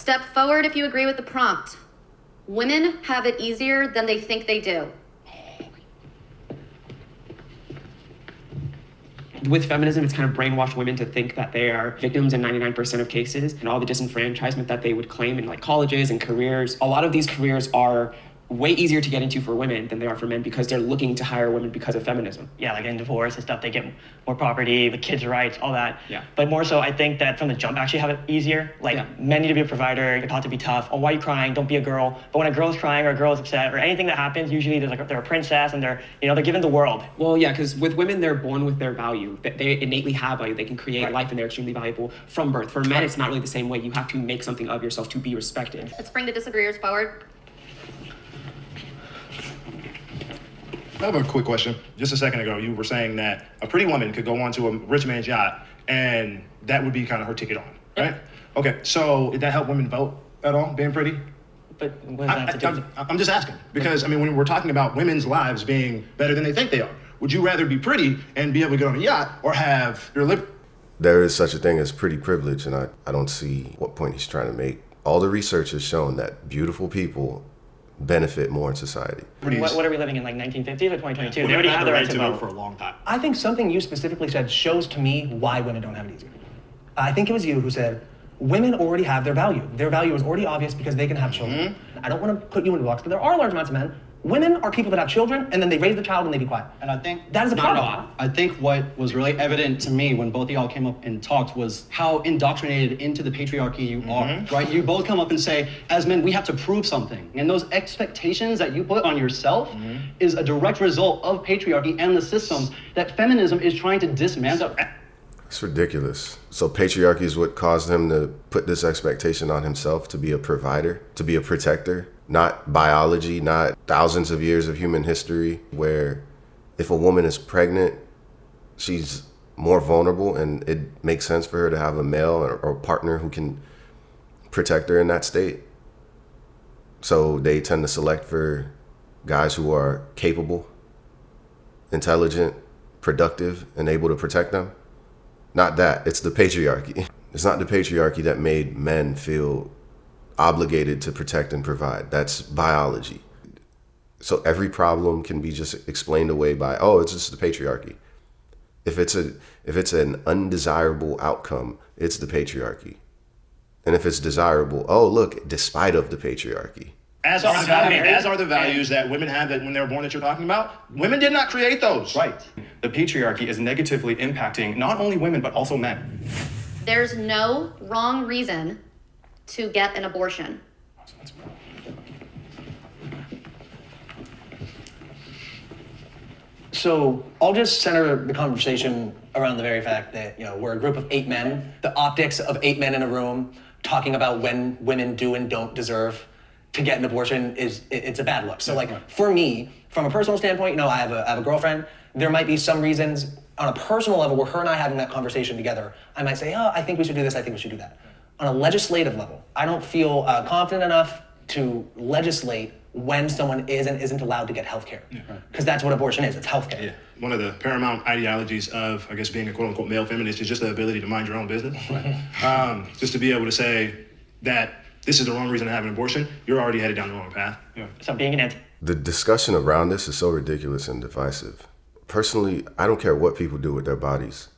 Step forward if you agree with the prompt. Women have it easier than they think they do. With feminism, it's kind of brainwashed women to think that they are victims in 99% of cases, and all the disenfranchisement that they would claim in like colleges and careers. A lot of these careers are way easier to get into for women than they are for men because they're looking to hire women because of feminism. Yeah, like in divorce and stuff, they get more property, the kids' rights, all that. Yeah. But more so, I think that from the jump, actually have it easier. Like, men need to be a provider, you're taught to be tough. Oh, why are you crying? Don't be a girl. But when a girl's crying or a girl's upset or anything that happens, usually they're a princess and they're given the world. Well, yeah, because with women, they're born with their value. They innately have value. They can create life and they're extremely valuable from birth. For men, it's not really the same way. You have to make something of yourself to be respected. Let's bring the disagreeers forward. I have a quick question. Just a second ago, you were saying that a pretty woman could go onto a rich man's yacht and that would be kind of her ticket on, right? Okay, so did that help women vote at all, being pretty? But what does that have to do with it? I'm just asking, because I mean, when we're talking about women's lives being better than they think they are, would you rather be pretty and be able to get on a yacht or have your liberty? There is such a thing as pretty privilege, and I don't see what point he's trying to make. All the research has shown that beautiful people benefit more in society. What are we living in, like 1950s or 2022? They already have the right to vote for a long time. I think something you specifically said shows to me why women don't have it easier. I think it was you who said, women already have their value. Their value is already obvious because they can have children. I don't want to put you in blocks, but there are large amounts of men. Women are people that have children and then they raise the child and they be quiet. And I think that is a problem. I think what was really evident to me when both of y'all came up and talked was how indoctrinated into the patriarchy you are, right? You both come up and say, as men, we have to prove something. And those expectations that you put on yourself is a direct result of patriarchy and the systems that feminism is trying to dismantle. It's ridiculous. So patriarchy is what caused him to put this expectation on himself to be a provider, to be a protector. Not biology, not thousands of years of human history where if a woman is pregnant, she's more vulnerable and it makes sense for her to have a male or a partner who can protect her in that state. So they tend to select for guys who are capable, intelligent, productive, and able to protect them. Not that, it's the patriarchy. It's not the patriarchy that made men feel obligated to protect and provide. That's biology. So every problem can be just explained away by, oh, it's just the patriarchy. If it's an undesirable outcome, it's the patriarchy. And if it's desirable, oh, look, despite of the patriarchy. As are the values that women have that when they were born that you're talking about. Women did not create those. Right. The patriarchy is negatively impacting not only women, but also men. There's no wrong reason to get an abortion. So I'll just center the conversation around the very fact that, we're a group of 8 men. The optics of 8 men in a room talking about when women do and don't deserve to get an abortion it's a bad look. So for me, from a personal standpoint, I have a girlfriend. There might be some reasons on a personal level where her and I having that conversation together, I might say, oh, I think we should do this, I think we should do that. On a legislative level, I don't feel confident enough to legislate when someone is and isn't allowed to get health care. Because that's what abortion is, it's health care. Yeah. One of the paramount ideologies of, I guess, being a quote unquote male feminist is just the ability to mind your own business. Just to be able to say that this is the wrong reason to have an abortion, you're already headed down the wrong path. So being an anti. The discussion around this is so ridiculous and divisive. Personally, I don't care what people do with their bodies.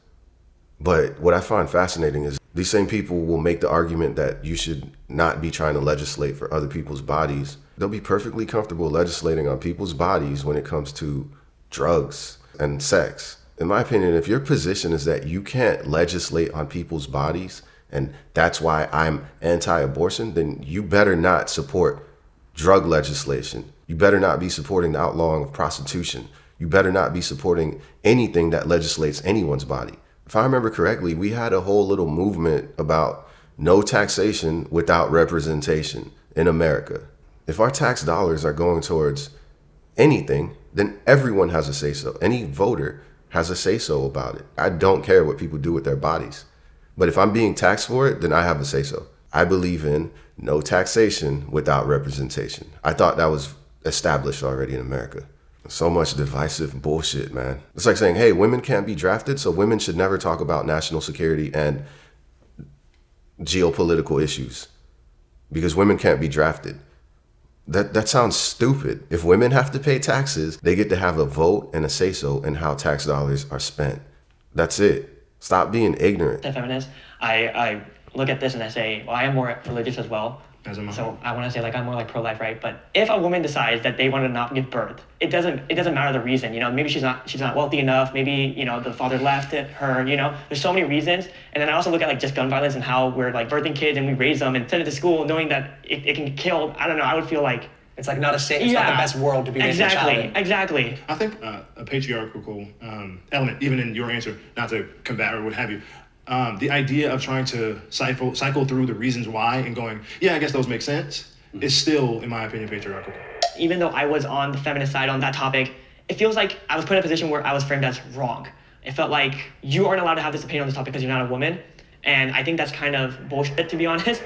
But what I find fascinating is these same people will make the argument that you should not be trying to legislate for other people's bodies. They'll be perfectly comfortable legislating on people's bodies when it comes to drugs and sex. In my opinion, if your position is that you can't legislate on people's bodies and that's why I'm anti-abortion, then you better not support drug legislation. You better not be supporting the outlawing of prostitution. You better not be supporting anything that legislates anyone's body. If I remember correctly, we had a whole little movement about no taxation without representation in America. If our tax dollars are going towards anything, then everyone has a say-so. Any voter has a say-so about it. I don't care what people do with their bodies. But if I'm being taxed for it, then I have a say-so. I believe in no taxation without representation. I thought that was established already in America. So much divisive bullshit, man. It's like saying, hey, women can't be drafted, so women should never talk about national security and geopolitical issues. because women can't be drafted. That sounds stupid. If women have to pay taxes, they get to have a vote and a say-so in how tax dollars are spent. That's it. Stop being ignorant. As a feminist, I look at this and I say, well, I am more religious as well. As am I. So I want to say like I'm more like pro-life, right? But if a woman decides that they want to not give birth, it doesn't matter the reason. You know, maybe she's not wealthy enough. Maybe the father left her. There's so many reasons. And then I also look at like just gun violence and how we're like birthing kids and we raise them and send it to school knowing that it can get killed. I don't know. I would feel like It's like not a safe. It's not the best world to be raising a child in. Exactly. I think a patriarchal element, even in your answer, not to combat or what have you, the idea of trying to cycle through the reasons why and going, yeah, I guess those make sense, is still, in my opinion, patriarchal. Even though I was on the feminist side on that topic, it feels like I was put in a position where I was framed as wrong. It felt like you aren't allowed to have this opinion on this topic because you're not a woman. And I think that's kind of bullshit, to be honest.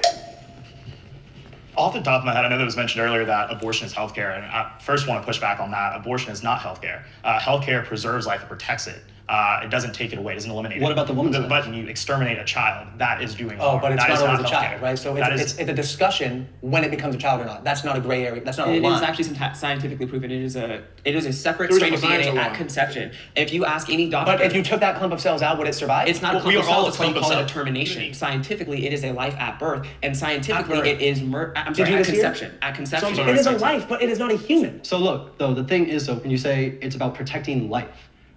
Off the top of my head, I know that was mentioned earlier that abortion is healthcare, and I first want to push back on that. Abortion is not healthcare. Healthcare preserves life and protects it. It doesn't take it away. It doesn't eliminate it. What about the woman's life? But when you exterminate a child, that is doing Oh, harm. but it's That not is always a healthcare. child, right? So it's a discussion when it becomes a child or not. That's not a gray area. That's not a It line. is actually scientifically proven. It is a separate There's strain a of science DNA law. at conception. If you ask any doctor, But if you took that clump of cells out, would it survive? it's not a We clump of are all cells. a It's what you clump of call it a cells. termination. Scientifically, it is a life at birth, and scientifically, birth. it is Did you at just hear? conception. At conception, Some It is a it's life, but it is not a human. So look, though, the thing is, though, when you say it's about protecting life,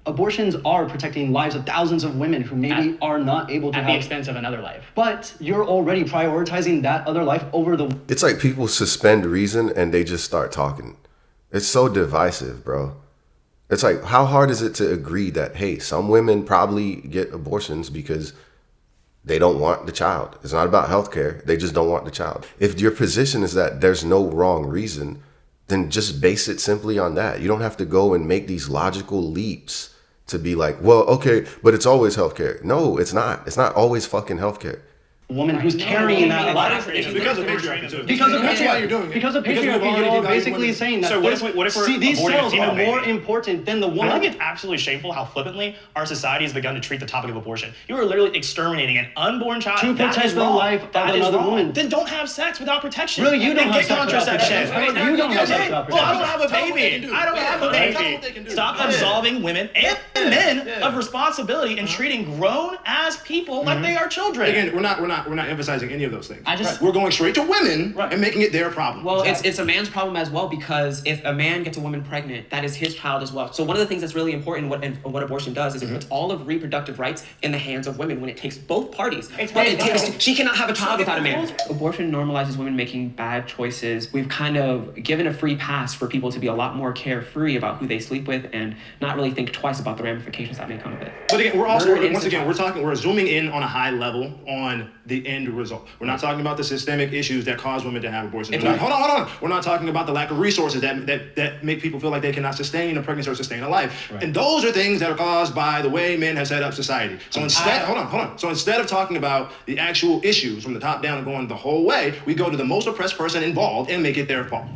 abortions are protecting lives of thousands of women who maybe are not able to At have... the expense of another life. But you're already prioritizing that other life over the... It's like people suspend reason and they just start talking. It's so divisive, bro. It's like, how hard is it to agree that, hey, some women probably get abortions because they don't want the child. It's not about healthcare. They just don't want the child. If your position is that there's no wrong reason, then just base it simply on that. You don't have to go and make these logical leaps to be like, well, okay, but it's always healthcare. No, it's not. It's not always fucking healthcare. woman who's carrying that life. It's because of patriarchy, too. Because of That's why patriarchy. you're doing it. Because of Because we've patriarchy, already you're devalued basically women. saying that So what if we're these aborting a cells female are more baby? important than the I woman. think it's absolutely shameful how flippantly our society has begun to treat the topic of abortion. You are literally exterminating an unborn child. To That protect is the wrong. life of That is another wrong. woman. Then don't have sex without protection. Really, you don't Then have get sex without contraception. protection. You don't have sex without Well, I protection. don't have a Tell them what they baby. can do. I don't have a Tell them baby. what they can do. Stop Yeah. absolving women and men of responsibility and treating grown ass people like they are children. Again, we're not emphasizing any of those things. I just- We're going straight to women Right. and making it their problem. Well, it's a man's problem as well, because if a man gets a woman pregnant, that is his child as well. So one of the things that's really important, what abortion does, is it puts all of reproductive rights in the hands of women when it takes both parties. She cannot have a child without a man. Abortion normalizes women making bad choices. We've kind of given a free pass for people to be a lot more carefree about who they sleep with and not really think twice about the ramifications that may come of it. But again, we're also Murder once is again a we're zooming in on a high level on the end result. We're not talking about the systemic issues that cause women to have abortions. Hold on. We're not talking about the lack of resources that make people feel like they cannot sustain a pregnancy or sustain a life. And those are things that are caused by the way men have set up society. So instead, hold on. So instead of talking about the actual issues from the top down and going the whole way, we go to the most oppressed person involved and make it their fault.